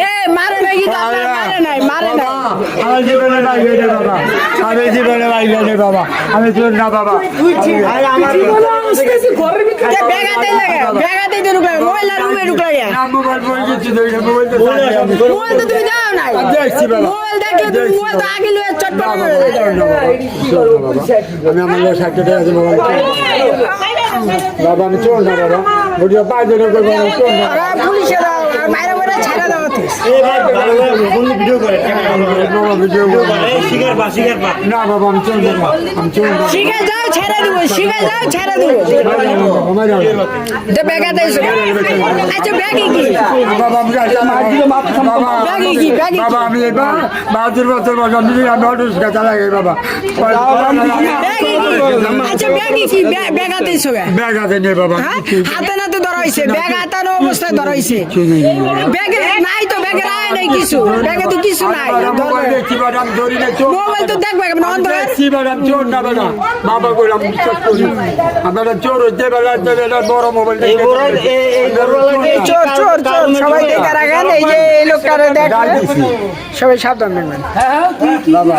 এ মারে নাকি মারে নাই আমি জীবনে নাই গেলে বাবা, আমি জীবনে নাই গেলে বাবা, আমি চোর না বাবা। বেগাতে লাগে বেগাতে তো ঢুকলাম মোবাইল রুমে ঢুকলাম মোবাইল বই গেছি তো মোবাইল তো মোবাইল তো তুমি দাও নাই দেখছি বাবা, মোবাইল দেখলে তুমি মোবাইল তো আগে লয়ে চটপট করে আমি আমার লোক সাথে আছে মোবাইল বাবা, আমি চোর না বাবা, বুঝিয়ে পাঁচ জন করবো আমি চোর না। পুলিশে দাও মাইরা মাইরা ছেড়ে দাও ভিডিও করে না বাবা, আমি চোর না, আমি চোর না। শিখে যাও ছেড়ে দিব শিখে যাও ছেড়ে দিব যে বেগাতে এসো আচ্ছা ব্যাগে কি বাবা আমি ব্যাগে কি ব্যাগে বাবা আমি এবার 72 বছর বয়স, আমি অটোস গাছা লাগে বাবা। ব্যাগে কি আচ্ছা ব্যাগে কি বেগাতে এসো ব্যাগ হাতে নেই বাবা, হাতে নাতে ধরা হয়েছে ব্যাগ হাতানো অবস্থায় ধরা হয়েছে ব্যাগে নাই তো ব্যাগে নাই কিছু ব্যাগে তো কিছু নাই মোবাইল দেখছি ম্যাডাম, ধরি না চোর, মোবাইল তো দেখবে কেমন অন্ধকার দেখছি ম্যাডাম, চোর না বেলা বাবা বললাম বিশ্বাস করি আমরা চোর হচ্ছে বেলা বড় মোবাইল চোর চোর চোর সবাই দেখে রাখেন এই যে এই লোকটারে দেখ সবাই সাবধান নেবেন বাবা